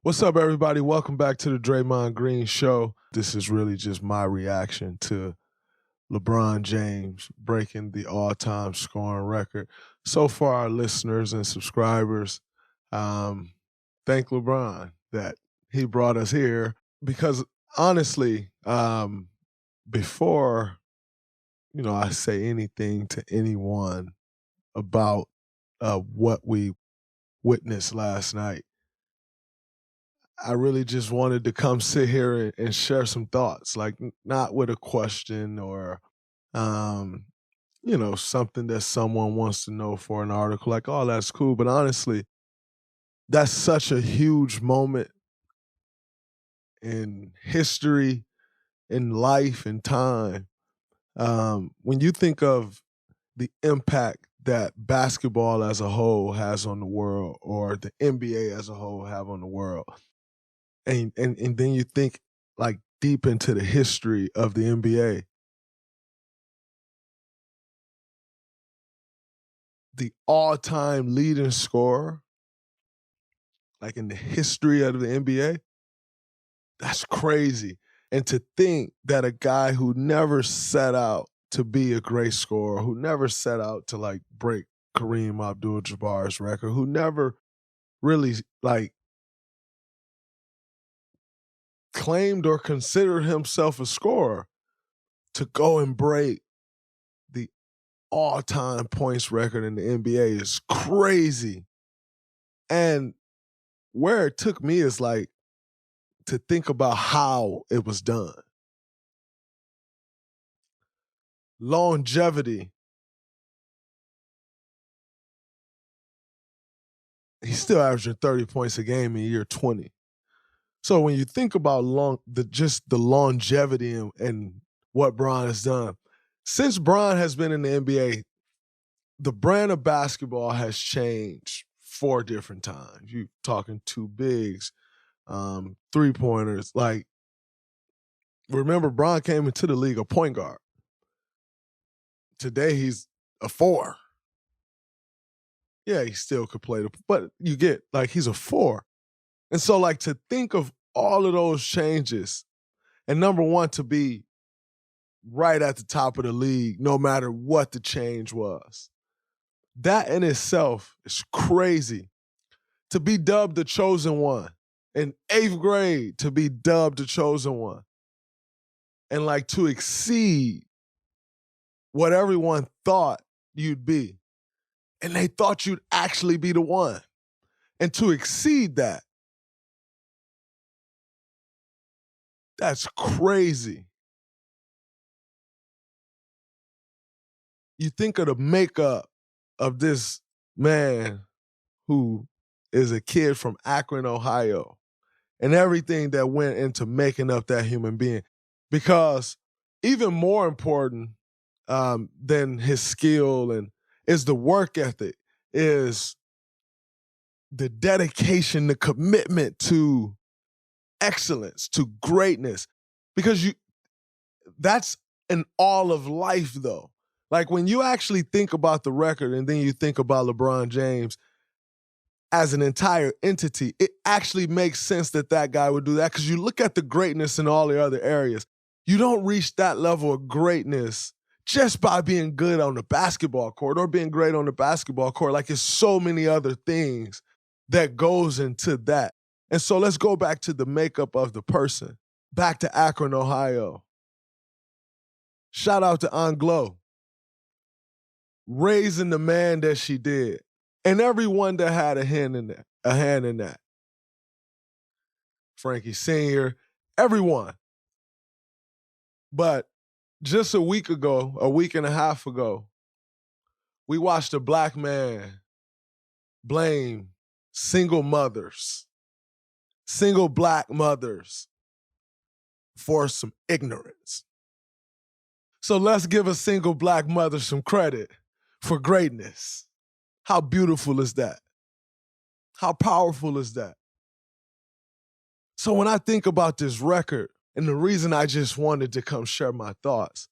What's up, everybody? Welcome back to the Draymond Green Show. This is really just my reaction to LeBron James breaking the all-time scoring record. So for our listeners and subscribers, thank LeBron that he brought us here because honestly, before I say anything to anyone about what we witnessed last night, I really just wanted to come sit here and share some thoughts, like not with a question or, um, something that someone wants to know for an article. Like, oh, that's cool. But honestly, that's such a huge moment in history, in life, in time. When you think of the impact that basketball as a whole has on the world, or the NBA as a whole have on the world, and then you think like deep into the history of the NBA, the all-time leading scorer, like in the history of the NBA, that's crazy. And to think that a guy who never set out to be a great scorer, who never set out to like break Kareem Abdul-Jabbar's record, who never really like claimed or considered himself a scorer, to go and break the all-time points record in the NBA is crazy. And where it took me is like to think about how it was done. Longevity. He's still averaging 30 points a game in year 20. So when you think about the longevity and what Bron has done, since Bron has been in the NBA, the brand of basketball has changed 4 different times. You talking 2 bigs, 3-pointers. Like, remember, Bron came into the league a point guard. Today he's a 4. Yeah, he still could play, but you get, like, he's a 4. And so, like, to think of all of those changes, and number one, to be right at the top of the league, no matter what the change was, that in itself is crazy. To be dubbed the chosen one in 8th grade, to be dubbed the chosen one, and like to exceed what everyone thought you'd be. And they thought you'd actually be the one. And to exceed that, that's crazy. You think of the makeup of this man who is a kid from Akron, Ohio, and everything that went into making up that human being. Because even more important than his skill and is the work ethic, is the dedication, the commitment to excellence, to greatness. Because that's an all of life, though. Like, when you actually think about the record and then you think about LeBron James as an entire entity, it actually makes sense that that guy would do that, because you look at the greatness in all the other areas. You don't reach that level of greatness just by being good on the basketball court or being great on the basketball court. Like, it's so many other things that goes into that. And so let's go back to the makeup of the person, back to Akron, Ohio. Shout out to Anglo, raising the man that she did, and everyone that had a hand in that. Frankie Sr., everyone. But just a week and a half ago, we watched a black man blame single black mothers for some ignorance. So let's give a single black mother some credit for greatness. How beautiful is that? How powerful is that? So when I think about this record, and the reason I just wanted to come share my thoughts,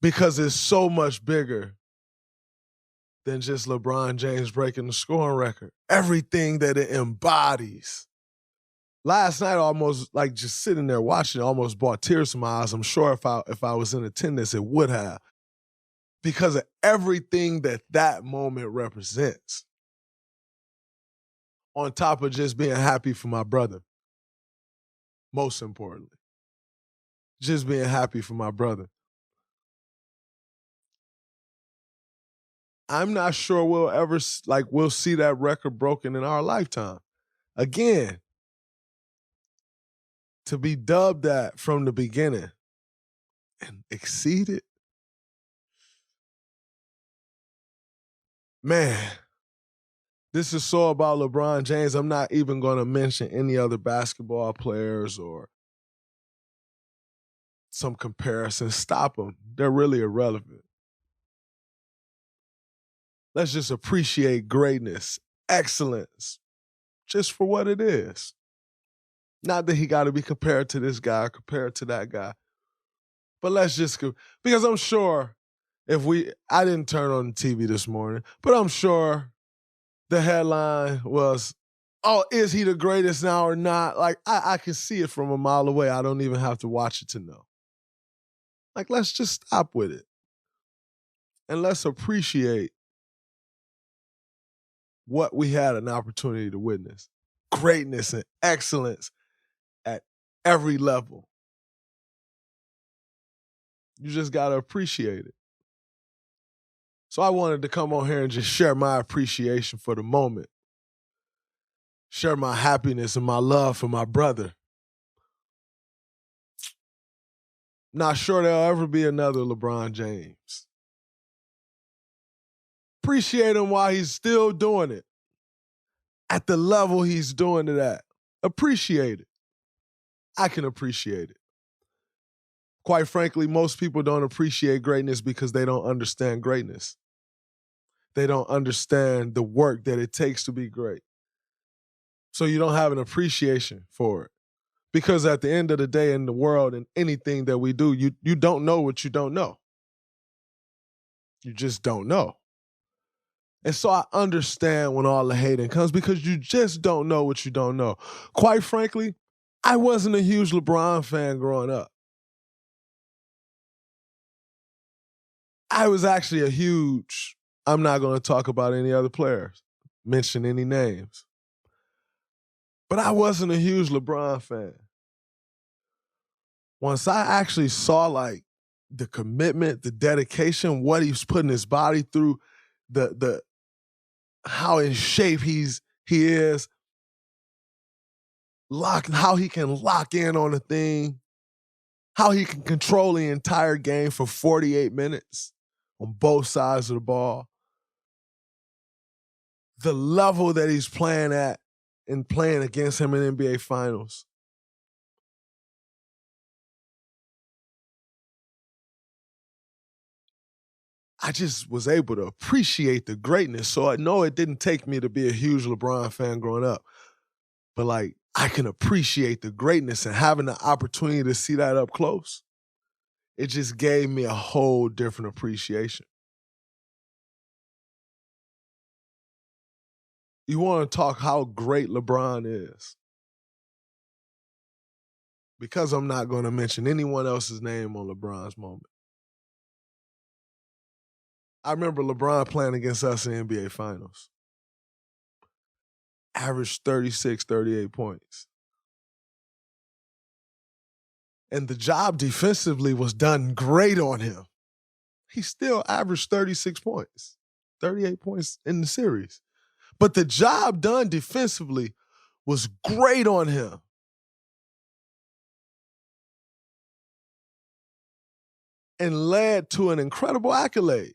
because it's so much bigger than just LeBron James breaking the scoring record. Everything that it embodies last night, almost like just sitting there watching, almost brought tears to my eyes. I'm sure if I was in attendance, it would have, because of everything that moment represents. On top of just being happy for my brother, most importantly, just being happy for my brother. I'm not sure we'll see that record broken in our lifetime. Again, to be dubbed that from the beginning and exceed it, man, this is so about LeBron James. I'm not even going to mention any other basketball players or some comparisons. Stop them. They're really irrelevant. Let's just appreciate greatness, excellence, just for what it is. Not that he got to be compared to this guy, compared to that guy. But let's just, because I'm sure I didn't turn on the TV this morning, but I'm sure the headline was, oh, is he the greatest now or not? Like, I can see it from a mile away. I don't even have to watch it to know. Like, let's just stop with it. And let's appreciate what we had an opportunity to witness. Greatness and excellence at every level. You just got to appreciate it. So I wanted to come on here and just share my appreciation for the moment. Share my happiness and my love for my brother. Not sure there'll ever be another LeBron James. Appreciate him while he's still doing it. At the level he's doing it at. Appreciate it. I can appreciate it. Quite frankly, most people don't appreciate greatness because they don't understand greatness. They don't understand the work that it takes to be great. So you don't have an appreciation for it. Because at the end of the day, in the world and anything that we do, you don't know what you don't know. You just don't know. And so I understand when all the hating comes, because you just don't know what you don't know. Quite frankly, I wasn't a huge LeBron fan growing up. I was actually I'm not going to talk about any other players, mention any names. But I wasn't a huge LeBron fan. Once I actually saw like the commitment, the dedication, what he was putting his body through, the how in shape he is, how he can lock in on a thing, how he can control the entire game for 48 minutes on both sides of the ball. The level that he's playing at and playing against him in NBA Finals. I just was able to appreciate the greatness. So I know it didn't take me to be a huge LeBron fan growing up. But like, I can appreciate the greatness, and having the opportunity to see that up close, it just gave me a whole different appreciation. You want to talk how great LeBron is? Because I'm not going to mention anyone else's name on LeBron's moment. I remember LeBron playing against us in the NBA Finals. Averaged 36, 38 points. And the job defensively was done great on him. He still averaged 36 points, 38 points in the series. But the job done defensively was great on him. And led to an incredible accolade.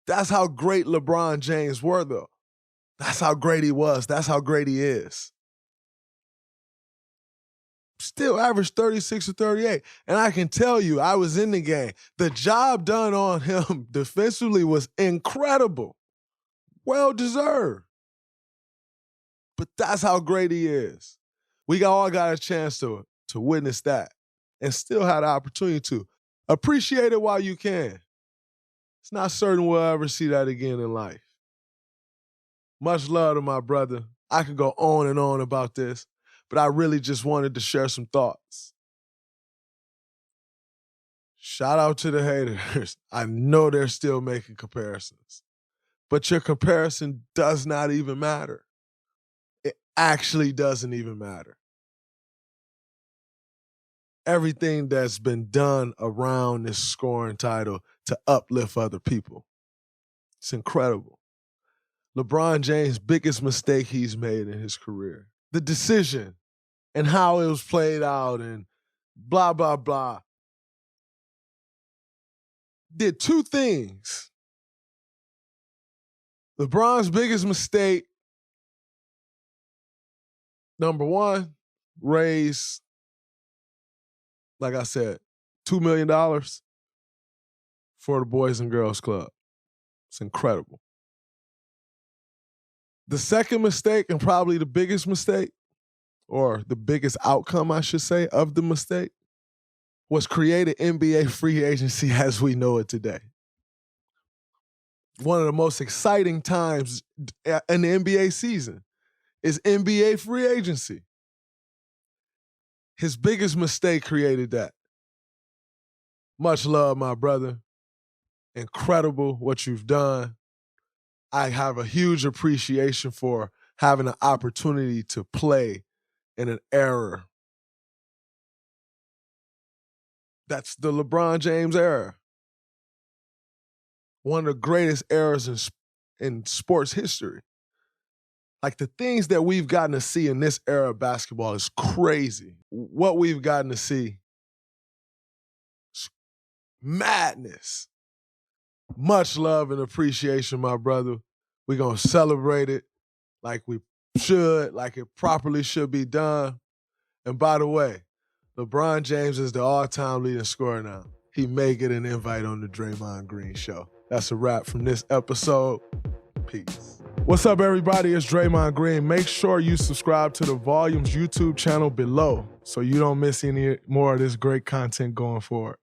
That's how great LeBron James were, though. That's how great he was. That's how great he is. Still averaged 36 or 38. And I can tell you, I was in the game. The job done on him defensively was incredible. Well-deserved. But that's how great he is. We all got a chance to witness that and still had the opportunity to. Appreciate it while you can. It's not certain we'll ever see that again in life. Much love to my brother. I could go on and on about this, but I really just wanted to share some thoughts. Shout out to the haters. I know they're still making comparisons, but your comparison does not even matter. It actually doesn't even matter. Everything that's been done around this scoring title to uplift other people. It's incredible. LeBron James' biggest mistake he's made in his career. The decision and how it was played out and blah, blah, blah. Did two things. LeBron's biggest mistake, number one, raise, like I said, $2 million for the Boys and Girls Club. It's incredible. The second mistake, and probably the biggest mistake, or the biggest outcome, I should say, of the mistake, was created NBA free agency as we know it today. One of the most exciting times in the NBA season is NBA free agency. His biggest mistake created that. Much love, my brother. Incredible what you've done. I have a huge appreciation for having an opportunity to play in an era that's the LeBron James era. One of the greatest eras in sports history. Like, the things that we've gotten to see in this era of basketball is crazy. What we've gotten to see is madness. Much love and appreciation, my brother. We're going to celebrate it like we should, like it properly should be done. And by the way, LeBron James is the all-time leading scorer now. He may get an invite on the Draymond Green Show. That's a wrap from this episode. Peace. What's up, everybody? It's Draymond Green. Make sure you subscribe to the Volumes YouTube channel below so you don't miss any more of this great content going forward.